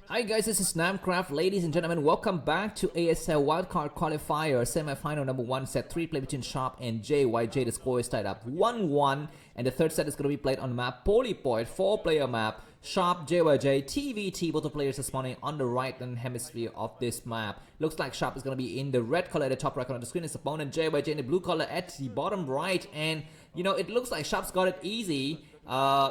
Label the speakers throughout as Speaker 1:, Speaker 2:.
Speaker 1: Hi guys, this is Starcraft. Ladies and gentlemen, welcome back to ASL Wildcard Qualifier Semifinal number 1 set 3 play between Sharp and JyJ. The score is tied up 1-1 and the third set is going to be played on the map Polypoid, 4-player map. Sharp, JyJ TvT, both the players are spawning on the right hand hemisphere of this map. Looks like Sharp is going to be in the red color at the top right corner of the screen. His opponent JyJ in the blue color at the bottom right, and you know it looks like Sharp's got it easy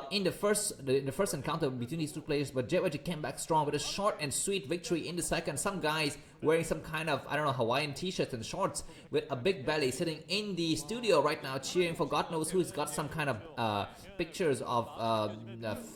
Speaker 1: in the first encounter between these two players, but JyJ came back strong with a short and sweet victory in the second. Some guys wearing some kind of, I don't know, Hawaiian t-shirts and shorts with a big belly sitting in the studio right now cheering for God knows who's got some kind of pictures of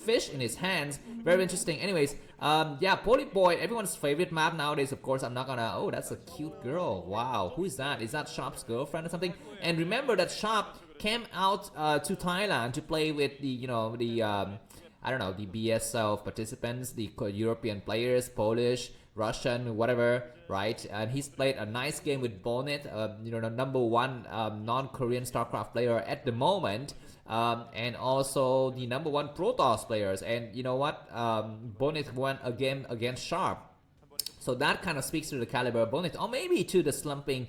Speaker 1: fish in his hands. Very interesting. Anyways, yeah, Polypoid, everyone's favorite map nowadays. Of course, I'm not gonna, oh, that's a cute girl. Wow, who is that? Is that Sharp's girlfriend or something? And remember that Sharp came out to Thailand to play with the, you know, the I don't know, the BSL participants, the European players, Polish, Russian, whatever, right? And he's played a nice game with Bonnet, you know, the #1 non-Korean Starcraft player at the moment, and also the #1 Protoss players. And you know what? Bonnet won a game against Sharp, so that kind of speaks to the caliber of Bonnet, or maybe to the slumping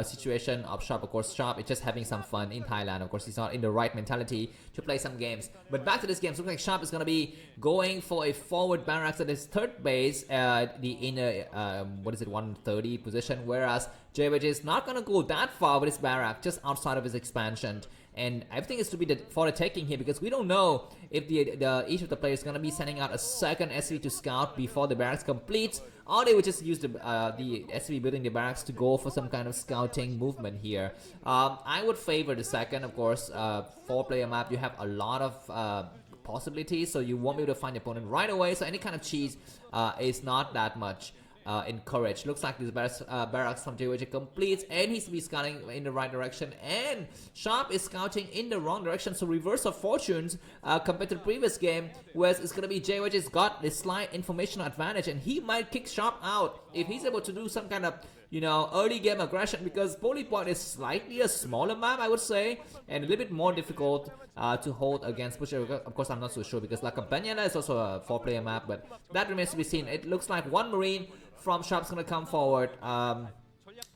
Speaker 1: situation of Sharp. Of course, Sharp is just having some fun in Thailand. Of course, he's not in the right mentality to play some games. But back to this game, so looks like Sharp is going to be going for a forward barracks at his third base, the inner, what is it, 130 position, whereas JyJ is not going to go that far with his barrack, just outside of his expansion. And everything is to be for the taking here, because we don't know if each of the players is going to be sending out a second SCV to scout before the barracks completes, or they would just use the SCV building the barracks to go for some kind of scouting movement here. I would favor the second, of course. 4-player map, you have a lot of possibilities, so you won't be able to find your opponent right away, so any kind of cheese is not that much encouraged. Looks like this barracks from JyJ completes, and he's to be scouting in the right direction, and Sharp is scouting in the wrong direction. So reverse of fortunes compared to the previous game, whereas it's gonna be JyJ's got this slight informational advantage, and he might kick Sharp out if he's able to do some kind of, you know, early game aggression, because Polypoid is slightly a smaller map, I would say, and a little bit more difficult to hold against Pusher. Of course, I'm not so sure, because La Campagna is also a 4-player map, but that remains to be seen. It looks like one Marine from Sharp's gonna come forward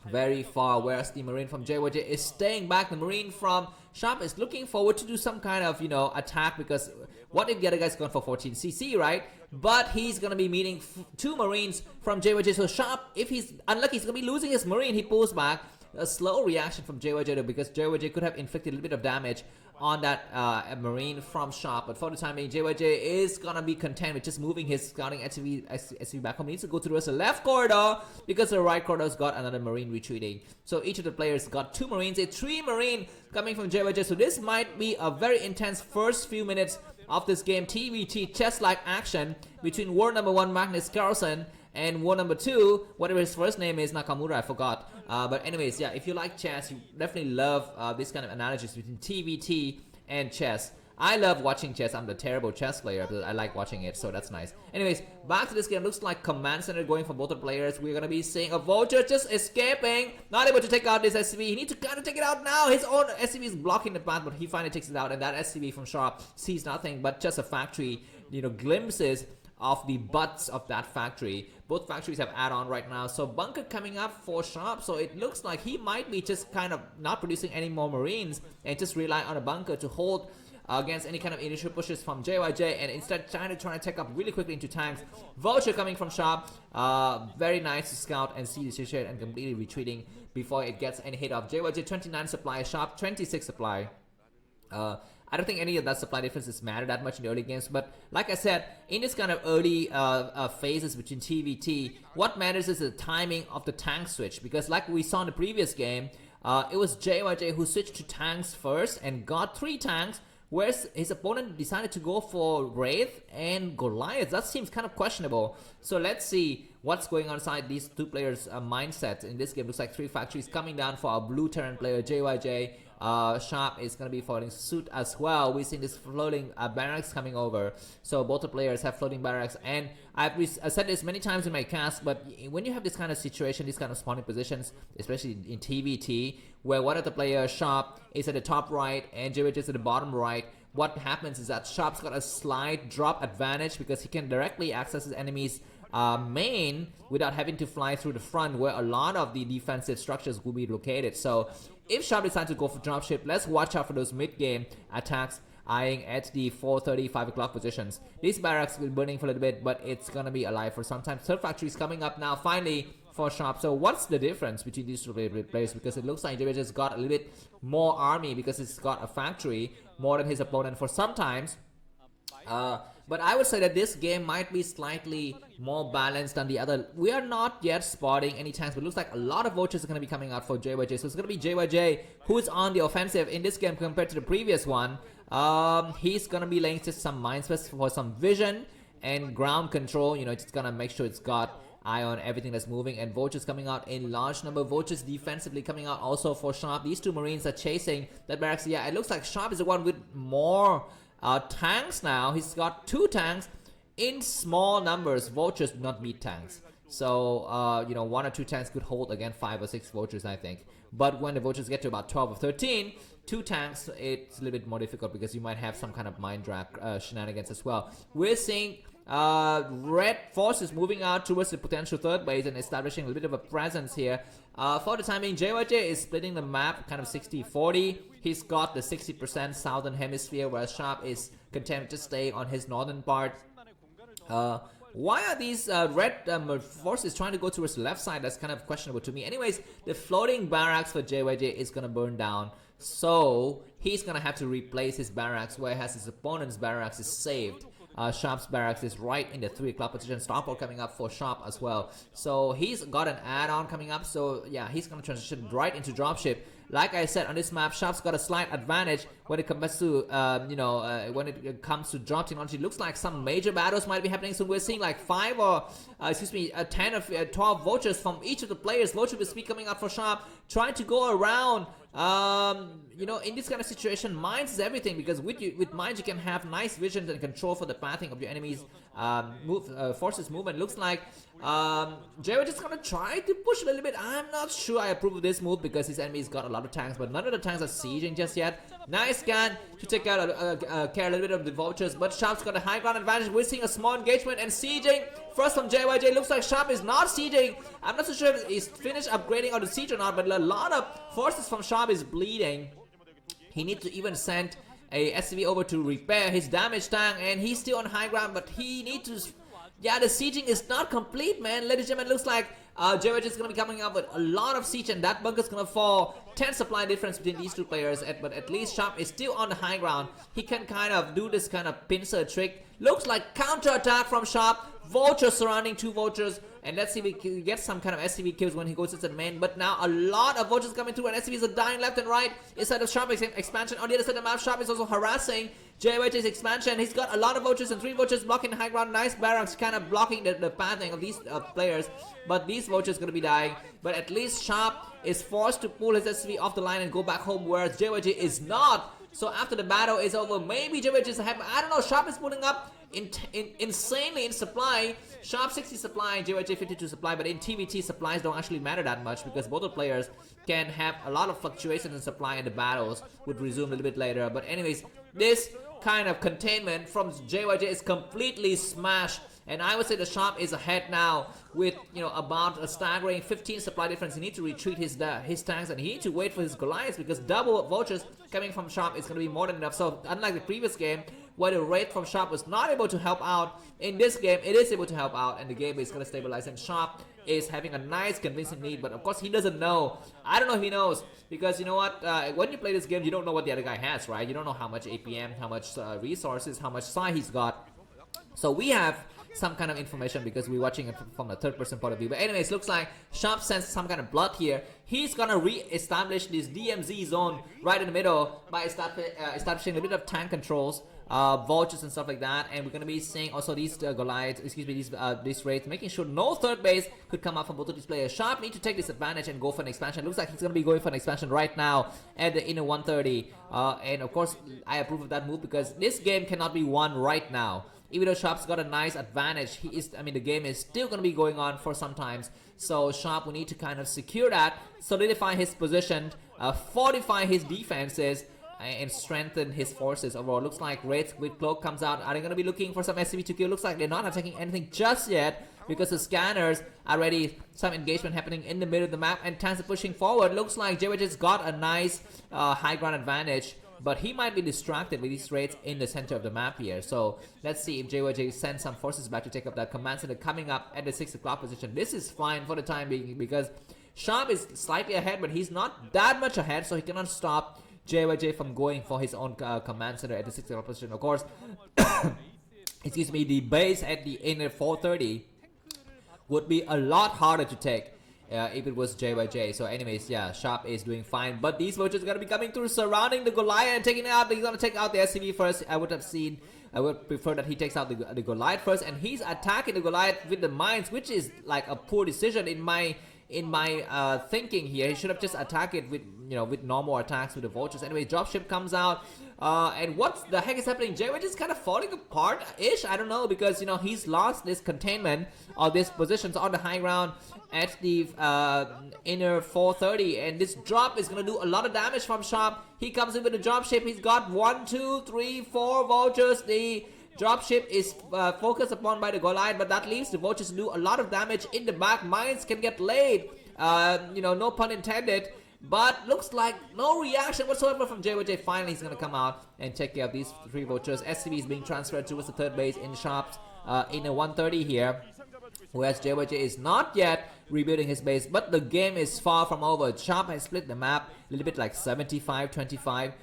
Speaker 1: very far, whereas the Marine from JyJ is staying back. The Marine from Sharp is looking forward to do some kind of, you know, attack, because what if the other guy's going for 14cc, right? But he's gonna be meeting 2 Marines from JyJ, so Sharp, if he's unlucky, he's gonna be losing his Marine. He pulls back. A slow reaction from JyJ though, because JyJ could have inflicted a little bit of damage on that Marine from Sharp, but for the time being, JyJ is gonna be content with just moving his scouting SCV back home. He needs to go through the left corridor, because the right corridor's got another Marine retreating. So each of the players got 2 Marines, a 3 Marine coming from JyJ. So this might be a very intense first few minutes of this game. TvT chess-like action between war #1 Magnus Carlsen and war #2, whatever his first name is, Nakamura, I forgot. But anyways, yeah, if you like chess, you definitely love this kind of analogies between TvT and chess. I love watching chess. I'm the terrible chess player, but I like watching it, so that's nice. Anyways, back to this game. Looks like command center going for both the players. We're gonna be seeing a Vulture just escaping, not able to take out this SCV. He needs to kind of take it out now. His own SCV is blocking the path, but he finally takes it out, and that SCV from Sharp sees nothing but just a factory, you know, glimpses of the butts of that factory. Both factories have add-on right now, so bunker coming up for Sharp, so it looks like he might be just kind of not producing any more Marines and just rely on a bunker to hold against any kind of initial pushes from JyJ, and instead trying to take up really quickly into tanks. Vulture coming from Sharp, very nice to scout and see the situation, and completely retreating before it gets any hit off. JyJ 29 supply, Sharp 26 supply. I don't think any of that supply differences matter that much in the early games, but like I said, in this kind of early phases between TvT, what matters is the timing of the tank switch, because like we saw in the previous game, it was JyJ who switched to tanks first and got 3 tanks, whereas his opponent decided to go for Wraith and Goliath. That seems kind of questionable. So let's see what's going on inside these 2 players' mindsets in this game. Looks like 3 factories coming down for our blue Terran player JyJ. Sharp is going to be following suit as well. We've seen this floating barracks coming over, so both the players have floating barracks, and I've said this many times in my cast, but when you have this kind of situation, these kind of spawning positions, especially in TvT, where one of the players, Sharp, is at the top right and JyJ is at the bottom right, what happens is that Sharp's got a slight drop advantage because he can directly access his enemy's main without having to fly through the front where a lot of the defensive structures will be located. So if Sharp decides to go for dropship, let's watch out for those mid-game attacks eyeing at the 4:30, 5 o'clock positions. These barracks will be burning for a little bit, but it's gonna be alive for some time. Third factory is coming up now, finally, for Sharp. So what's the difference between these two players? Because it looks like JyJ has got a little bit more army because it's got a factory more than his opponent for sometimes. But I would say that this game might be slightly more balanced than the other. We are not yet spotting any tanks, but it looks like a lot of vultures are going to be coming out for JyJ. So it's going to be JyJ who's on the offensive in this game compared to the previous one. He's going to be laying just some mind space for some vision and ground control. You know, it's going to make sure it's got eye on everything that's moving, and vultures coming out in large number. Vultures defensively coming out also for Sharp. These two Marines are chasing that barracks. Yeah, it looks like Sharp is the one with more tanks now. He's got 2 tanks in small numbers. Vultures do not beat tanks. So, you know, 1 or 2 tanks could hold again 5 or 6 vultures, I think. But when the vultures get to about 12 or 13, 2 tanks, it's a little bit more difficult because you might have some kind of mind drag shenanigans as well. We're seeing red forces moving out towards the potential third base and establishing a little bit of a presence here. For the time being, JyJ is splitting the map kind of 60-40. He's got the 60% southern hemisphere, whereas Sharp is content to stay on his northern part. Why are these red forces trying to go towards the left side? That's kind of questionable to me. Anyways, the floating barracks for JyJ is going to burn down. So he's going to have to replace his barracks, whereas his opponent's barracks is saved. Sharp's barracks is right in the 3 o'clock position. Starport coming up for Sharp as well. So he's got an add-on coming up. So yeah, he's going to transition right into dropship. Like I said, on this map, Sharp's got a slight advantage when it comes to, when it comes to drop technology. It looks like some major battles might be happening. So we're seeing like 10 or 12 vultures from each of the players. Vulture will be coming out for Sharp, trying to go around. You know, in this kind of situation, mines is everything, because with mines you can have nice vision and control for the pathing of your enemy's forces movement. Looks like JyJ is gonna try to push a little bit. I'm not sure I approve of this move because his enemy's got a lot of tanks, but none of the tanks are sieging just yet. Nice scan to take care a little bit of the vultures, but Sharp's got a high ground advantage. We're seeing a small engagement and sieging. First from JyJ, looks like Sharp is not sieging. I'm not so sure if he's finished upgrading or the siege or not, but a lot of forces from Sharp is bleeding. He needs to even send a SCV over to repair his damaged tank, and he's still on high ground, but he needs to... Yeah, the sieging is not complete, man. Ladies and gentlemen, looks like JyJ is going to be coming up with a lot of siege, and that bunker's going to fall. 10 supply difference between these 2 players, but at least Sharp is still on the high ground. He can kind of do this kind of pincer trick. Looks like counter-attack from Sharp. Vultures surrounding 2 vultures. And let's see if we can get some kind of SCV kills when he goes to the main. But now a lot of vultures coming through, and SCVs are dying left and right. Inside of Sharp expansion. On the other side of the map, Sharp is also harassing JyJ's expansion. He's got a lot of vultures and 3 vultures blocking the high ground. Nice barracks kind of blocking the pathing of these players. But these vultures are going to be dying. But at least Sharp is forced to pull his SCV off the line and go back home, whereas JyJ is not. So after the battle is over, maybe JyJ is happy. I don't know. Sharp is pulling up insanely in supply. Sharp 60 supply, JyJ 52 supply, but in TvT supplies don't actually matter that much because both the players can have a lot of fluctuations in supply, and the battles would resume a little bit later. But anyways, this kind of containment from JyJ is completely smashed, and I would say the Sharp is ahead now with, you know, about a staggering 15 supply difference. He needs to retreat his tanks, and he needs to wait for his Goliaths, because double vultures coming from Sharp is going to be more than enough. So unlike the previous game where the raid from Sharp was not able to help out, in this game it is able to help out, and the game is going to stabilize, and Sharp is having a nice convincing lead. But of course he doesn't know. I don't know if he knows, because you know what, when you play this game you don't know what the other guy has, right? You don't know how much APM, how much resources, how much psi he's got. So we have some kind of information because we're watching it from a third-person point of view. But anyways, looks like Sharp sensed some kind of blood here. He's gonna re-establish this DMZ zone right in the middle by establishing a bit of tank controls, vultures and stuff like that. And we're gonna be seeing also these Goliaths, these raids, making sure no third base could come up from both of these players. Sharp need to take this advantage and go for an expansion. Looks like he's gonna be going for an expansion right now at the inner 130. And of course, I approve of that move because this game cannot be won right now. Even though Sharp's got a nice advantage, the game is still going to be going on for some times. So Sharp will need to kind of secure that, solidify his position, fortify his defenses, and strengthen his forces overall. Looks like Wraith with Cloak comes out. Are they going to be looking for some SCV to kill? Looks like they're not attacking anything just yet because the scanners are ready. Some engagement happening in the middle of the map, and tanks are pushing forward. Looks like JyJ's got a nice high ground advantage, but he might be distracted with these raids in the center of the map here. So let's see if JyJ sends some forces back to take up that command center coming up at the 6 o'clock position. This is fine for the time being because Sharp is slightly ahead, but he's not that much ahead, so he cannot stop JyJ from going for his own command center at the 6 o'clock position. Of course, excuse me, the base at the inner 430 would be a lot harder to take if it was JyJ. So anyways, yeah, Sharp is doing fine, but these vultures are going to be coming through, surrounding the Goliath and taking it out. He's going to take out the SCV first. I would prefer that he takes out the Goliath first, and he's attacking the Goliath with the mines, which is like a poor decision in my thinking here. He should have just attacked it with with normal attacks with the vultures. Anyway, dropship comes out, and what the heck is happening? JyJ is kind of falling apart ish. I don't know, because he's lost this containment of these positions on the high ground at the inner 430, and this drop is gonna do a lot of damage from Sharp. He comes in with a dropship. He's got 1, 2, 3, 4 vultures. The dropship is focused upon by the Goliath, but that leaves the vultures to do a lot of damage in the back. Mines can get laid, no pun intended. But looks like no reaction whatsoever from JyJ. Finally, he's gonna come out and take care of these 3 vultures. SCV is being transferred towards the 3rd base in Sharp's in a 130 here, whereas JyJ is not yet rebuilding his base. But the game is far from over. Sharp has split the map a little bit, like 75-25.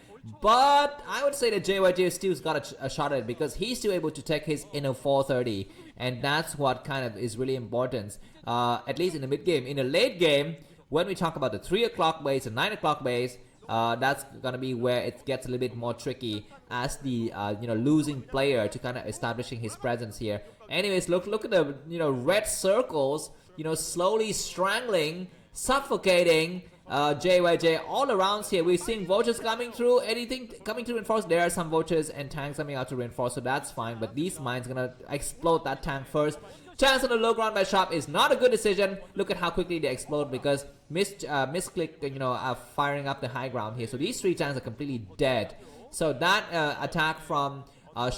Speaker 1: But I would say that JyJ still's got a shot at it, because he's still able to take his inner 430, and that's what kind of is really important, at least in the mid game. In the late game, when we talk about the 3 o'clock base and 9 o'clock base, that's gonna be where it gets a little bit more tricky as the losing player to kind of establishing his presence here. Anyways, look at the red circles, slowly strangling, suffocating JyJ all around here. We're seeing vultures coming through. Anything coming to reinforce? There are some vultures and tanks coming out to reinforce, so that's fine. But these mines gonna explode that tank first. Chance on the low ground by Sharp is not a good decision. Look at how quickly they explode because misclick, firing up the high ground here. So these 3 tanks are completely dead. So that attack from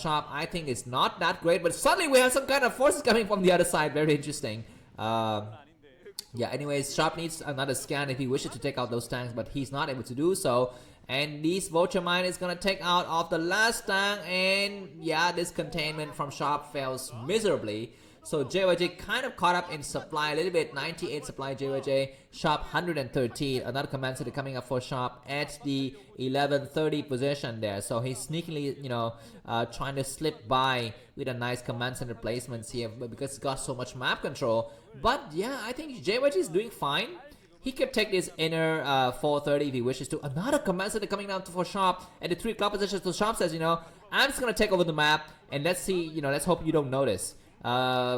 Speaker 1: Sharp, I think, is not that great. But suddenly we have some kind of forces coming from the other side. Very interesting. Yeah, anyways, Sharp needs another scan if he wishes to take out those tanks, but he's not able to do so. And this vulture mine is gonna take out of the last tank, and yeah, this containment from Sharp fails miserably. So JyJ kind of caught up in supply a little bit. 98 supply JyJ, Sharp 113. Another command center coming up for Sharp at the 1130 position there. So he's sneakily, trying to slip by with a nice command center placements here, because he's got so much map control. But yeah, I think JyJ is doing fine. He could take this inner 430 if he wishes to. Another command center coming down for Sharp at the 3 o'clock position. So Sharp says, I'm just gonna take over the map, and let's see, let's hope you don't notice.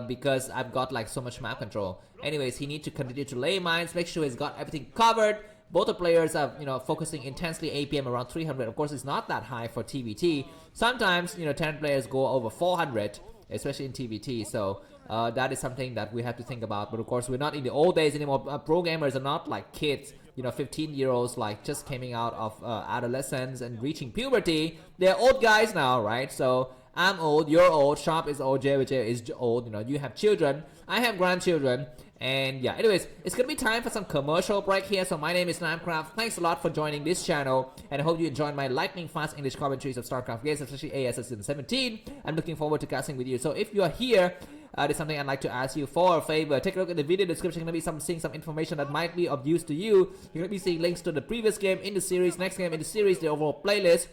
Speaker 1: Because I've got like so much map control. Anyways, he needs to continue to lay mines, make sure he's got everything covered. Both the players are, focusing intensely. APM around 300. Of course, it's not that high for TvT. Sometimes, 10 players go over 400, especially in TvT. So that is something that we have to think about. But of course, we're not in the old days anymore. Pro gamers are not like kids. 15-year-olds like just coming out of adolescence and reaching puberty. They're old guys now, right? So I'm old, you're old, Sharp is old, JyJ is old, you have children, I have grandchildren, and yeah, anyways, it's gonna be time for some commercial break here. So my name is Starcraft. Thanks a lot for joining this channel, and I hope you enjoyed my lightning fast English commentaries of Starcraft games, especially ASL S17. I'm looking forward to casting with you. So if you are here, there's something I'd like to ask you for a favor. Take a look at the video description. You're gonna be seeing some information that might be of use to you. You're gonna be seeing links to the previous game in the series, next game in the series, the overall playlist,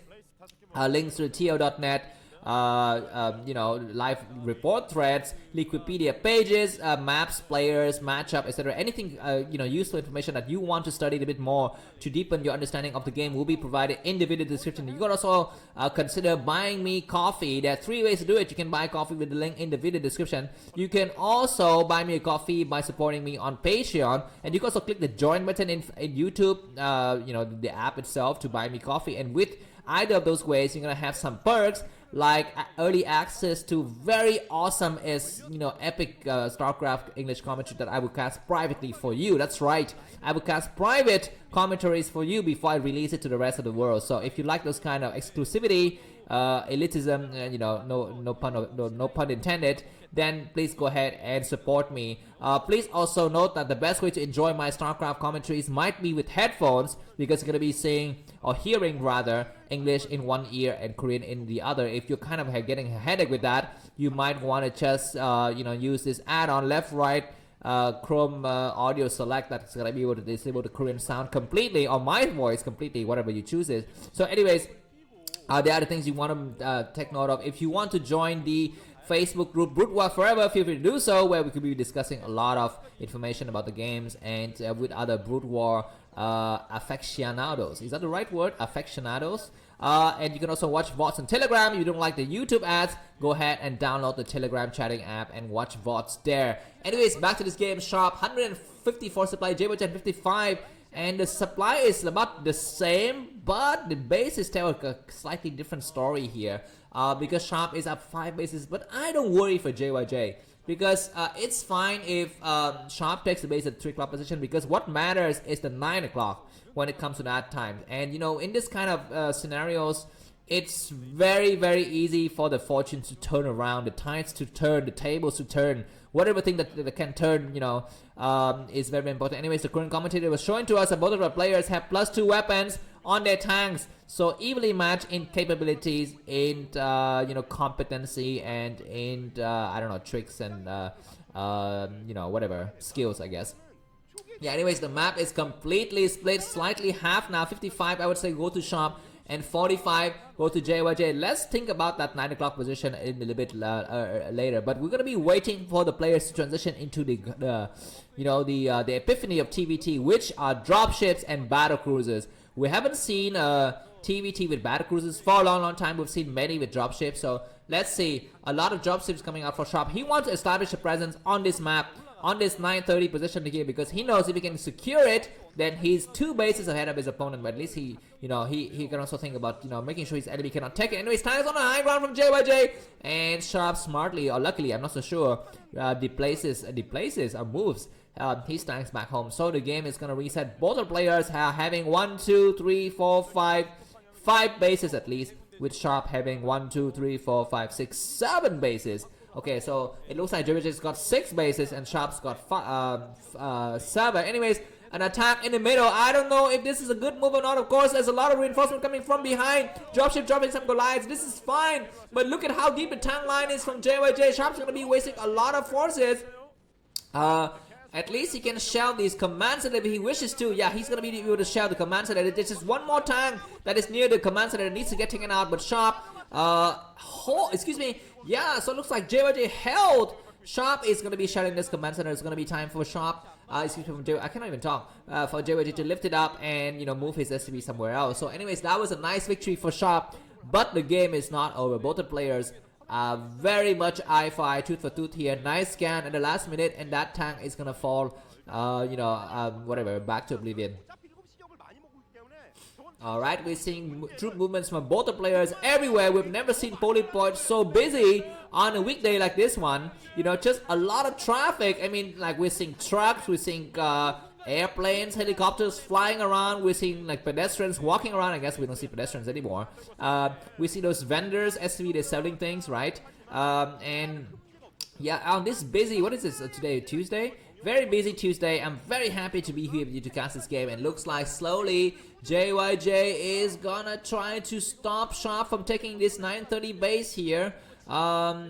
Speaker 1: links to the to.net, live report threads, Liquipedia pages, maps, players, matchup, etc. Anything useful information that you want to study a bit more to deepen your understanding of the game will be provided in the video description. You can also consider buying me coffee. There are 3 ways to do it. You can buy coffee with the link in the video description. You can also buy me a coffee by supporting me on Patreon, and you can also click the join button in YouTube, the app itself, to buy me coffee. And with either of those ways, you're gonna have some perks like early access to very awesome epic Starcraft English commentary that I will cast privately for you. That's right, I will cast private commentaries for you before I release it to the rest of the world. So if you like those kind of exclusivity, elitism, no pun intended, then please go ahead and support me. Please also note that the best way to enjoy my Starcraft commentaries might be with headphones, because you're going to be seeing, or hearing rather, English in one ear and Korean in the other. If you're kind of getting a headache with that, you might want to just use this add-on left right Chrome audio select that's going to be able to disable the Korean sound completely, or my voice completely, whatever you choose it. So anyways, there are the things you want to take note of. If you want to join the Facebook group Brood War Forever, feel free to do so, where we could be discussing a lot of information about the games and with other Brood War aficionados. Is that the right word? Aficionados? And you can also watch VODs on Telegram. If you don't like the YouTube ads, go ahead and download the Telegram chatting app and watch VODs there. Anyways, back to this game. Sharp 154 supply, JyJ 155, and the supply is about the same, but the base is telling a slightly different story here. Because Sharp is up 5 bases, but I don't worry for JyJ, because it's fine if Sharp takes the base at 3 o'clock position, because what matters is the 9 o'clock when it comes to that time. And in this kind of scenarios, it's very, very easy for the fortunes to turn around, the tides to turn, the tables to turn. Whatever thing that can turn, is very important. Anyways, the current commentator was showing to us that both of our players have +2 weapons on their tanks, so evenly matched in capabilities, in competency, and in I don't know, tricks and whatever skills, I guess. Yeah, anyways, the map is completely split, slightly half now. 55 I would say go to Sharp, and 45 go to JyJ. Let's think about that 9 o'clock position in a little bit later, but we're gonna be waiting for the players to transition into the epiphany of TvT, which are dropships and battle cruisers. We haven't seen TvT with battle cruisers for a long time. We've seen many with dropships, so let's see. A lot of dropships coming out for Sharp. He wants to establish a presence on this map, on this 930 position here, because he knows if he can secure it, then he's 2 bases ahead of his opponent. But at least he can also think about making sure his enemy cannot take it. Anyways, time is on the high ground from JyJ, and Sharp smartly, or luckily, I'm not so sure, displaces or moves his tanks back home. So the game is gonna reset. Both the players are having 1, 2, 3, 4, 5 bases at least, with Sharp having 1, 2, 3, 4, 5, 6, 7 bases. Okay, so it looks like JyJ's got 6 bases and Sharp's got 7. Anyways, an attack in the middle. I don't know if this is a good move or not. Of course, there's a lot of reinforcement coming from behind. Dropship dropping some Goliaths. This is fine, but look at how deep the tank line is from JyJ. Sharp's gonna be wasting a lot of forces. At least he can shell these command center if he wishes to. Yeah, he's gonna be able to shell the command center. There's just one more tank that is near the command center that needs to get taken out, but Sharp, excuse me. Yeah, so it looks like JyJ held. Sharp is gonna be shelling this command center. It's gonna be time for Sharp. Excuse me, I cannot even talk. For JyJ to lift it up and move his SCV somewhere else. So, anyways, that was a nice victory for Sharp, but the game is not over. Both the players very much eye for eye, tooth for tooth here. Nice scan at the last minute, and that tank is gonna fall, whatever, back to oblivion. Alright, we're seeing troop movements from both the players everywhere. We've never seen Polypoid so busy on a weekday like this one. Just a lot of traffic. I mean, like, we're seeing trucks, we're seeing airplanes, helicopters flying around. We're seeing like pedestrians walking around. I guess we don't see pedestrians anymore. We see those vendors, SCV, they're selling things, right? And yeah, on this busy, what is this today, Tuesday? Very busy Tuesday. I'm very happy to be here with you to cast this game, and looks like slowly JyJ is gonna try to stop Sharp from taking this 930 base here,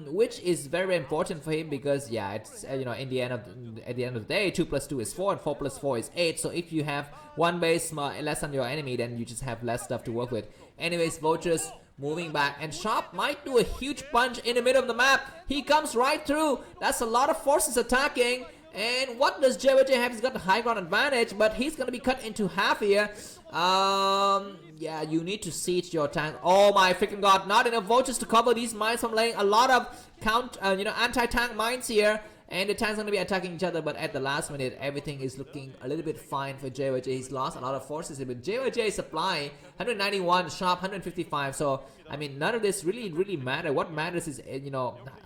Speaker 1: which is very important for him, because yeah, it's at the end of the day, 2 + 2 is 4 and 4 + 4 is 8. So if you have one base less than your enemy, then you just have less stuff to work with. Anyways, Vultures moving back, and Sharp might do a huge punch in the middle of the map. He comes right through. That's a lot of forces attacking. And what does JyJ have? He's got the high ground advantage, but he's gonna be cut into half here. Yeah, you need to siege your tank. Oh my freaking god! Not enough vultures to cover these mines from laying a lot of anti-tank mines here. And the tanks are going to be attacking each other, but at the last minute, everything is looking a little bit fine for JyJ. He's lost a lot of forces here, but JyJ supply 191, Sharp 155. So I mean, none of this really matter. What matters is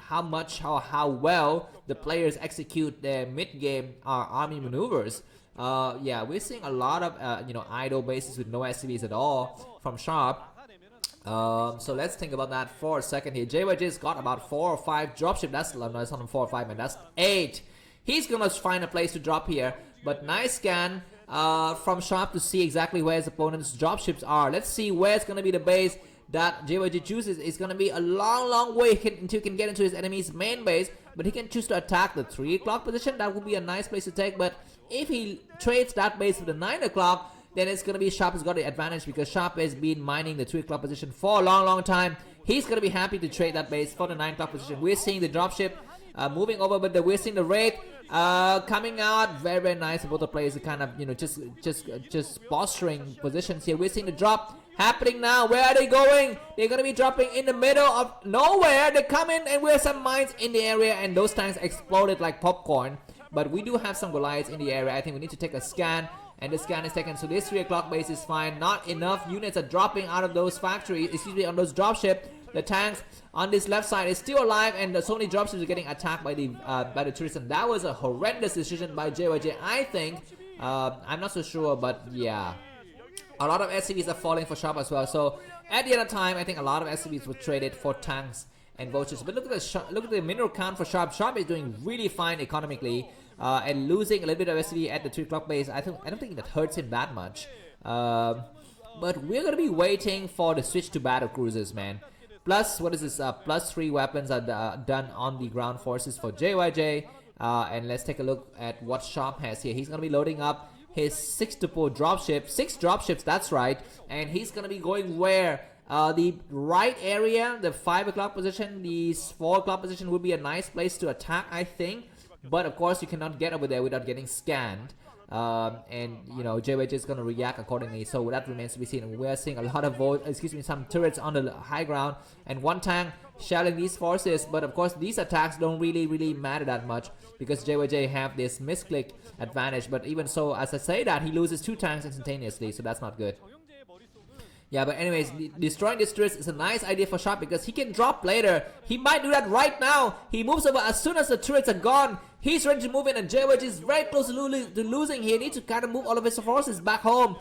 Speaker 1: how well the players execute their mid game army maneuvers. Yeah, we're seeing a lot of idle bases with no SCVs at all from Sharp. So let's think about that for a second here. JyJ's got about 4 or 5 dropship. That's not 4 or 5, man. That's 8. He's gonna find a place to drop here. But nice scan from Sharp to see exactly where his opponent's dropships are. Let's see where it's gonna be the base that JyJ chooses. Is gonna be a long way until he can get into his enemy's main base. But he can choose to attack the 3 o'clock position. That would be a nice place to take. But if he trades that base with the 9 o'clock, then it's going to be Sharp has got the advantage because Sharp has been mining the 3 o'clock position for a long time. He's going to be happy to trade that base for the 9 o'clock position. We're seeing the dropship moving over, but we're seeing the raid coming out. Very nice. Both the players are kind of just posturing positions here. We're seeing the drop happening now. Where are they going? They're going to be dropping in the middle of nowhere. They come in and we're some mines in the area, and those tanks exploded like popcorn. But we do have some Goliaths in the area. I think we need to take a scan. And the scan is taken, so this 3 o'clock base is fine. Not enough units are dropping out of those factories, excuse me, on those dropship. The tanks on this left side is still alive, and so many dropships are getting attacked by the tourists. And that was a horrendous decision by JyJ, I think. I'm not so sure, but yeah. A lot of SCVs are falling for Sharp as well. So at the end of time, I think a lot of SCVs were traded for tanks and vultures. But look at the mineral count for Sharp. Sharp is doing really fine economically. And losing a little bit of SCV at the 3 o'clock base, I don't think that hurts him that much. But we're gonna be waiting for the switch to battle cruisers, man. Plus, what is this? Plus 3 weapons are done on the ground forces for JyJ. And let's take a look at what Sharp has here. He's gonna be loading up his 6 depot dropship, 6 dropships. That's right. And he's gonna be going where? The right area, the 5 o'clock position, the 4 o'clock position would be a nice place to attack, I think. But of course, you cannot get over there without getting scanned. And JyJ is going to react accordingly. So that remains to be seen. We are seeing a lot of some turrets on the high ground and one tank shelling these forces. But of course, these attacks don't really matter that much because JyJ have this misclick advantage. But even so, as I say that, he loses 2 tanks instantaneously. So that's not good. Yeah, but anyways, destroying this turret is a nice idea for Sharp because he can drop later. He might do that right now. He moves over as soon as the turrets are gone. He's ready to move in, and JyJ is very close to losing. He needs to kind of move all of his forces back home.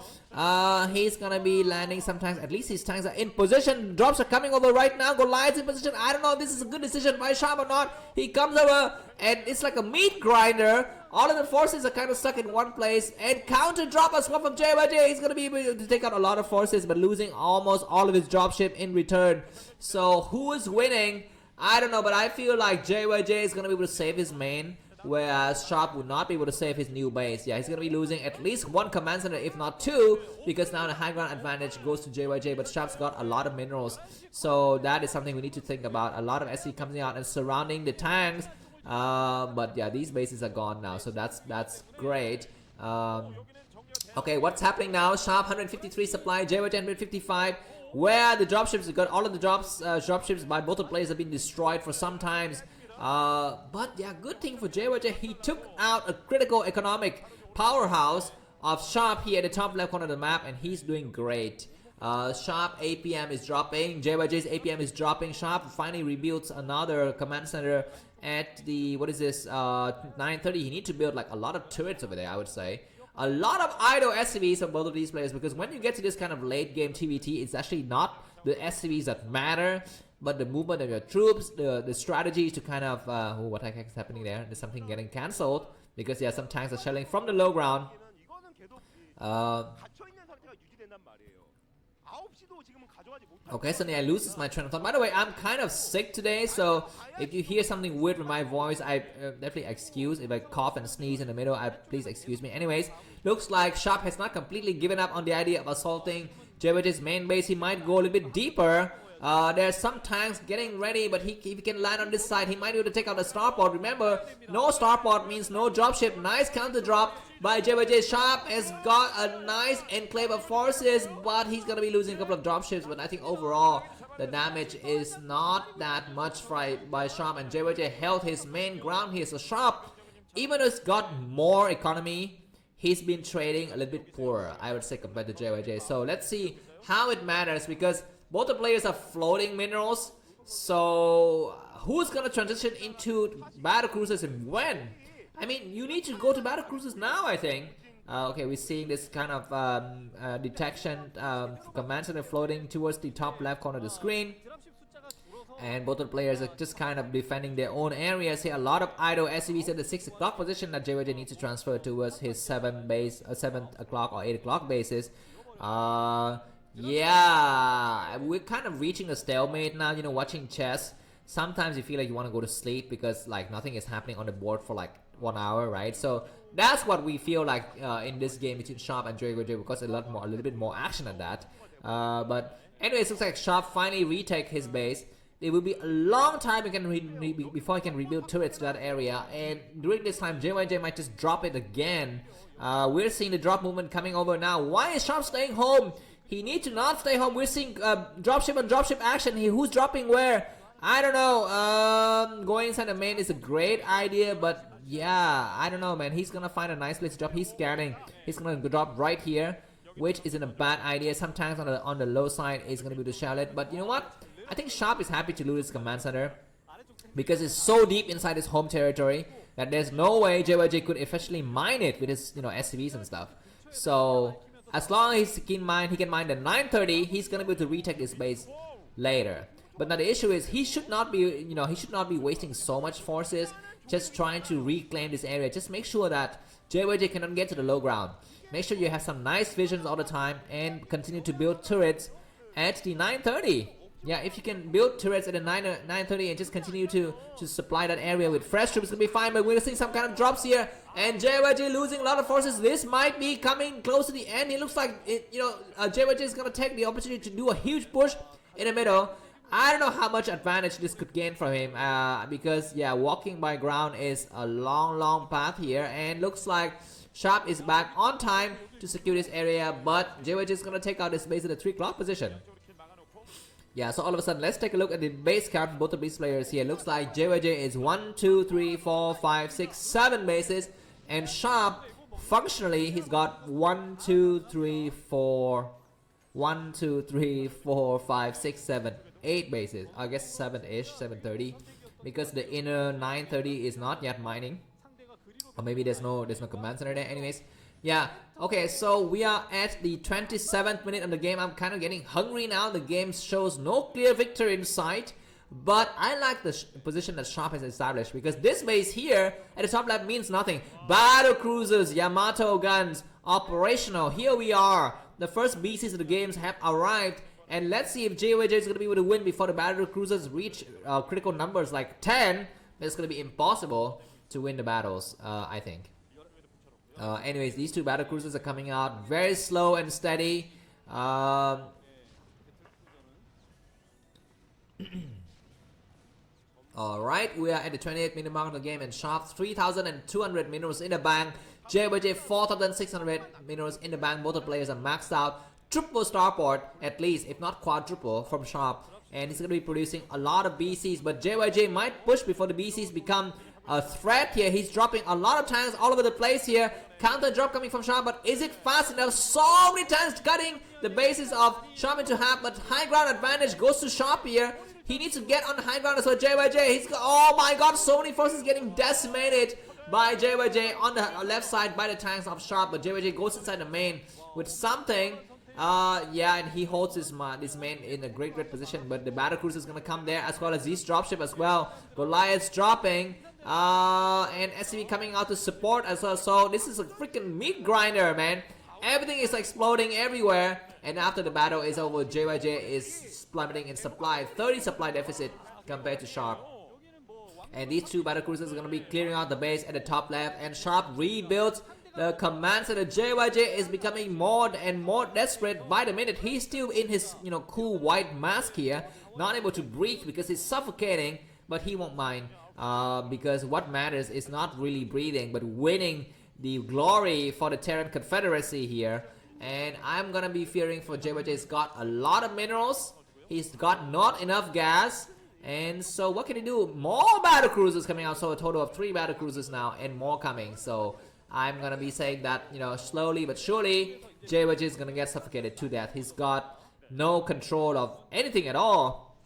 Speaker 1: He's gonna be landing sometimes. At least his tanks are in position. Drops are coming over right now. Goliath's in position. I don't know if this is a good decision by Sharp or not. He comes over, and it's like a meat grinder. All of the forces are kind of stuck in one place. And counter drop as well from JyJ. He's going to be able to take out a lot of forces, but losing almost all of his dropship in return. So who is winning? I don't know, but I feel like JyJ is going to be able to save his main, whereas Sharp would not be able to save his new base. Yeah, he's going to be losing at least 1 command center, if not 2, because now the high ground advantage goes to JyJ, but Sharp's got a lot of minerals. So that is something we need to think about. A lot of SC coming out and surrounding the tanks. But yeah, these bases are gone now, so that's great. Okay, what's happening now? Sharp 153 supply, JyJ 155. Where the dropships got all of the dropships by both the players have been destroyed for some times. But yeah, good thing for JyJ. He took out a critical economic powerhouse of Sharp here at the top left corner of the map, and he's doing great. Sharp APM is dropping. JyJ's APM is dropping. Sharp finally rebuilds another command center at the, what is this, 930. He needs to build like a lot of turrets over there, I would say. A lot of idle SCVs from both of these players, because when you get to this kind of late game TvT, it's actually not the SCVs that matter, but the movement of your troops, the strategies to kind of, what the heck is happening there? There's something getting cancelled, because yeah, some tanks are shelling from the low ground. Okay, suddenly I lose my train of thought. By the way, I'm kind of sick today, so if you hear something weird with my voice, I definitely excuse. If I cough and sneeze in the middle, please excuse me. Anyways, looks like Sharp has not completely given up on the idea of assaulting JyJ's main base. He might go a little bit deeper. There's some tanks getting ready, but if he can land on this side, he might be able to take out the starport. Remember, no starport means no dropship. Nice counter drop by JyJ. Sharp has got a nice enclave of forces, but he's gonna be losing a couple of dropships. But I think overall, the damage is not that much by Sharp, and JyJ held his main ground here. So Sharp, even though he's got more economy, he's been trading a little bit poorer, I would say, compared to JyJ. So let's see how it matters, because both the players are floating minerals. So who's gonna transition into battle cruisers and when? I mean, you need to go to battle cruisers now, I think. Okay, we're seeing this kind of detection command center floating towards the top left corner of the screen. And both of the players are just kind of defending their own areas here. A lot of idle SCVs at the 6 o'clock position that JyJ needs to transfer towards his 7 o'clock or 8 o'clock bases. Yeah, we're kind of reaching a stalemate now, you know, watching chess. Sometimes you feel like you want to go to sleep because like nothing is happening on the board for like 1 hour, right? So that's what we feel like in this game between Sharp and JyJ, because a little bit more action than that. But anyways, looks like Sharp finally retake his base. It will be a long time before he can rebuild turrets to that area, and during this time JyJ might just drop it again. We're seeing the drop movement coming over now. Why is Sharp staying home? He needs to not stay home. We're seeing dropship on dropship action here. Who's dropping where? I don't know. Going inside the main is a great idea, but yeah, I don't know, man. He's gonna find a nice place to drop. He's scanning. He's gonna drop right here, which isn't a bad idea. Sometimes on the low side is gonna be the shallot, but you know what? I think Sharp is happy to lose his command center because it's so deep inside his home territory that there's no way JyJ could efficiently mine it with his, you know, SCVs and stuff. So as long as he can mine the 930, he's gonna be able to retake his base later. But now the issue is he should not be, you know, wasting so much forces just trying to reclaim this area. Just make sure that JyJ cannot get to the low ground. Make sure you have some nice visions all the time and continue to build turrets at the 930. Yeah, if you can build turrets at the 930 and just continue to supply that area with fresh troops, it's gonna be fine. But we're seeing some kind of drops here, and JyJ losing a lot of forces. This might be coming close to the end. It looks like JyJ is gonna take the opportunity to do a huge push in the middle. I don't know how much advantage this could gain from him, because yeah, walking by ground is a long path here, and looks like Sharp is back on time to secure this area, but JyJ is gonna take out his base at the 3 o'clock position. Yeah, so all of a sudden, let's take a look at the base count for both of these players here. Looks like JyJ is 1, 2, 3, 4, 5, 6, 7 bases, and Sharp, functionally, he's got 1, 2, 3, 4, 5, 6, 7, 8 bases. I guess 7-ish, 730, because the inner 930 is not yet mining, or maybe there's no command center there. Anyways, yeah, okay, so we are at the 27th minute of the game. I'm kind of getting hungry now. The game shows no clear victory in sight, but I like the position that Sharp has established, because this base here at the top left means nothing. Battle cruisers, Yamato guns, operational. Here we are. The first BCs of the games have arrived, and let's see if JyJ is going to be able to win before the battle cruisers reach critical numbers like 10. It's going to be impossible to win the battles, I think. Anyways, these two battle cruisers are coming out very slow and steady. Alright, we are at the 28th minute mark of the game, and Sharp 3,200 minerals in the bank. JyJ 4,600 minerals in the bank. Both the players are maxed out. Triple starport, at least, if not quadruple, from Sharp. And he's going to be producing a lot of BCs, but JyJ might push before the BCs become a threat here. He's dropping a lot of tanks all over the place here. Counter drop coming from Sharp, but is it fast enough? So many tanks cutting the bases of Sharp into half, but high ground advantage goes to Sharp here. He needs to get on the high ground as well. JyJ, he's got, oh my god, so many forces getting decimated by JyJ on the left side by the tanks of Sharp, but JyJ goes inside the main with something. Yeah, and he holds his main in a great position, but the battle cruiser is gonna come there, as well as these dropship as well. Goliath's dropping, and SCV coming out to support as well. So this is a freaking meat grinder, man. Everything is exploding everywhere, and after the battle is over, JyJ is plummeting in supply, 30 supply deficit compared to Sharp. And these two battle cruisers are gonna be clearing out the base at the top left, and Sharp rebuilds the command center. JyJ is becoming more and more desperate by the minute. He's still in his, you know, cool white mask here, not able to breathe because he's suffocating, but he won't mind, because what matters is not really breathing, but winning the glory for the Terran Confederacy here. And I'm gonna be fearing for JyJ's got a lot of minerals, He's got not enough gas. And so what can he do? More battle cruisers coming out. So a total of 3 battle cruisers now and more coming. So I'm gonna be saying that, you know, slowly but surely JyJ is gonna get suffocated to death. He's got no control of anything at all.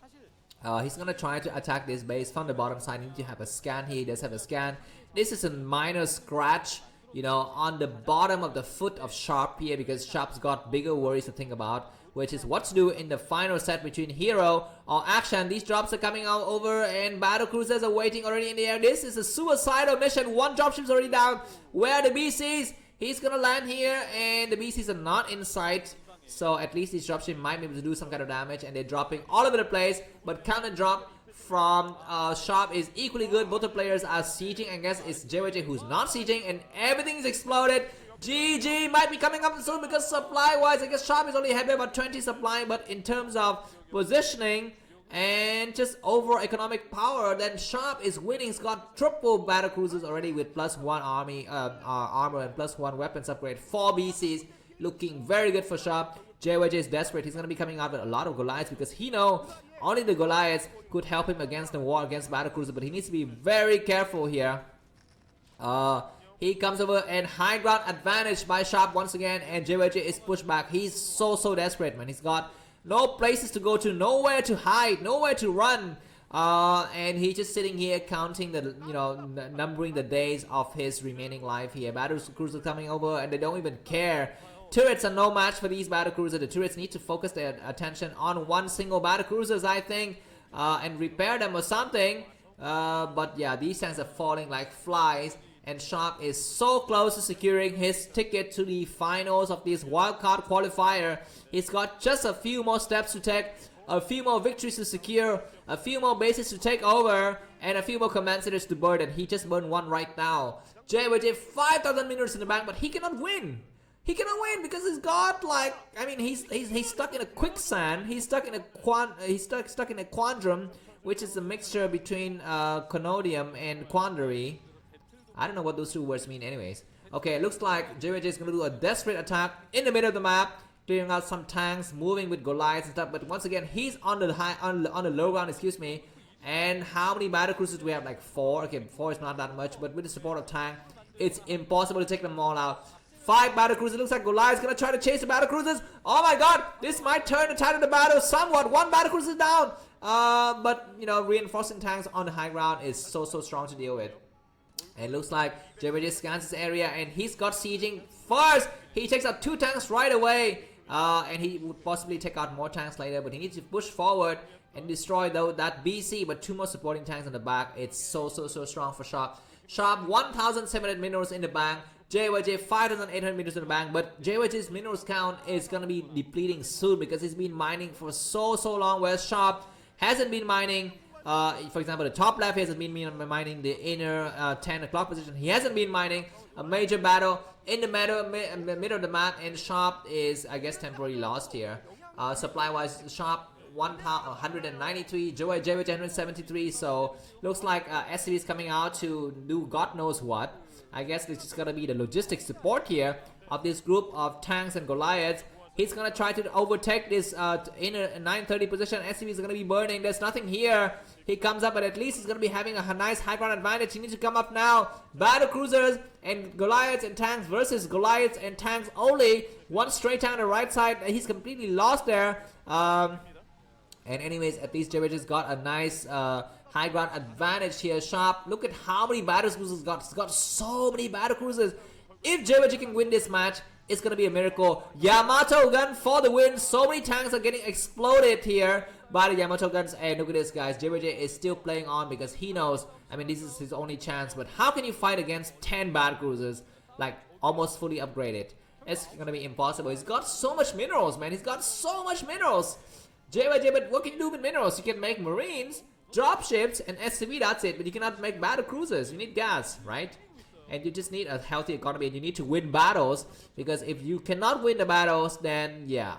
Speaker 1: He's gonna try to attack this base from the bottom side. He needs to have a scan here. He does have a scan. This is a minor scratch, you know, on the bottom of the foot of Sharp here, because Sharp's got bigger worries to think about, which is what to do in the final set between Hero or Action. These drops are coming out over, and battle cruisers are waiting already in the air. This is a suicidal mission. 1 dropship's already down. Where are the BCs? He's gonna land here, and the BCs are not in sight. So at least these dropship might be able to do some kind of damage, and they're dropping all over the place. But counter drop from Sharp is equally good. Both the players are sieging. I guess it's JyJ who's not sieging, and everything is exploded. GG might be coming up soon, because supply wise I guess Sharp is only ahead by about 20 supply, but in terms of positioning and just over economic power, then Sharp is winning. He's got triple battle cruisers already with +1 army armor and +1 weapons upgrade. 4 BCs, looking very good for Sharp. JyJ is desperate. He's going to be coming out with a lot of Goliaths, because he knows only the Goliaths could help him against the war against battle cruiser, but he needs to be very careful here. He comes over, and high ground advantage by Sharp once again, and JyJ is pushed back. He's so desperate, man. He's got no places to go to, nowhere to hide, nowhere to run, and he's just sitting here counting the, you know, numbering the days of his remaining life here. Battle cruisers coming over, and they don't even care. Turrets are no match for these battle cruisers. The turrets need to focus their attention on one single battle cruisers, I think, and repair them or something. But yeah, these tanks are falling like flies, and Sharp is so close to securing his ticket to the finals of this wildcard qualifier. He's got just a few more steps to take, a few more victories to secure, a few more bases to take over, and a few more command centers to burn, and he just burned 1 right now. JyJ 5,000 minerals in the bank, but he cannot win. He cannot win because he's got, like, I mean, he's stuck in a quicksand. He's stuck in a stuck in a quandrum, which is a mixture between conodium and quandary. I don't know what those 2 words mean, anyways. Okay, it looks like JyJ is gonna do a desperate attack in the middle of the map, clearing out some tanks, moving with Goliaths and stuff. But once again, he's on the on the low ground, excuse me. And how many battle cruisers do we have? Like 4. Okay, 4 is not that much, but with the support of tank, it's impossible to take them all out. 5 battle cruisers. Looks like Goliath's gonna try to chase the battle cruisers. Oh my god, this might turn the tide of the battle somewhat. 1 battle cruiser down. But you know, reinforcing tanks on the high ground is so strong to deal with. And it looks like JyJ scans this area, and he's got sieging first. He takes out 2 tanks right away, and he would possibly take out more tanks later, but he needs to push forward and destroy that BC. But 2 more supporting tanks in the back. It's so strong for Sharp. Sharp 1,700 minerals in the bank. JyJ 5,800 minerals in the bank, but JyJ's minerals count is gonna be depleting soon, because he's been mining for so long, whereas Sharp hasn't been mining. For example, the top left, he hasn't been mining the inner 10 o'clock position. He hasn't been mining. A major battle in the middle of the map, and Sharp is, I guess, temporarily lost here. Supply wise, Sharp 193, JyJ 173. So looks like SCV is coming out to do God knows what. I guess this is gonna be the logistics support here of this group of tanks and Goliaths. He's gonna try to overtake this inner 930 position. SCV is gonna be burning. There's nothing here. He comes up, but at least he's gonna be having a nice high ground advantage. He needs to come up now. Battle cruisers and Goliaths and tanks versus Goliaths and tanks only. 1 straight tank on the right side. He's completely lost there. And anyways, at least JyJ's got a nice high ground advantage here. Sharp, look at how many battle cruisers he's got. He's got so many battle cruisers. If JyJ can win this match, it's gonna be a miracle. Yamato gun for the win. So many tanks are getting exploded here by the Yamato guns. And look at this, guys. JyJ is still playing on because he knows, I mean, this is his only chance. But how can you fight against 10 battle cruisers, like almost fully upgraded? It's gonna be impossible. He's got so much minerals, man. He's got so much minerals. JyJ, but what can you do with minerals? You can make marines, dropships, and SCV, that's it. But you cannot make battle cruisers. You need gas, right? And you just need a healthy economy, and you need to win battles, because if you cannot win the battles, then yeah.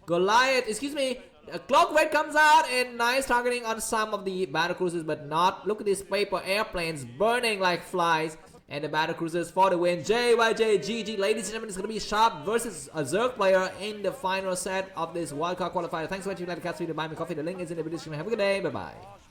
Speaker 1: Goliath, excuse me, Cloak Red comes out, and nice targeting on some of the battle cruisers, but not. Look at these paper airplanes burning like flies. And the battle cruisers for the win. JyJ TvT, ladies and gentlemen, it's going to be Sharp versus a Zerg player in the final set of this wildcard qualifier. Thanks for watching. Like the cast video, buy me coffee. The link is in the video description. Have a good day. Bye bye.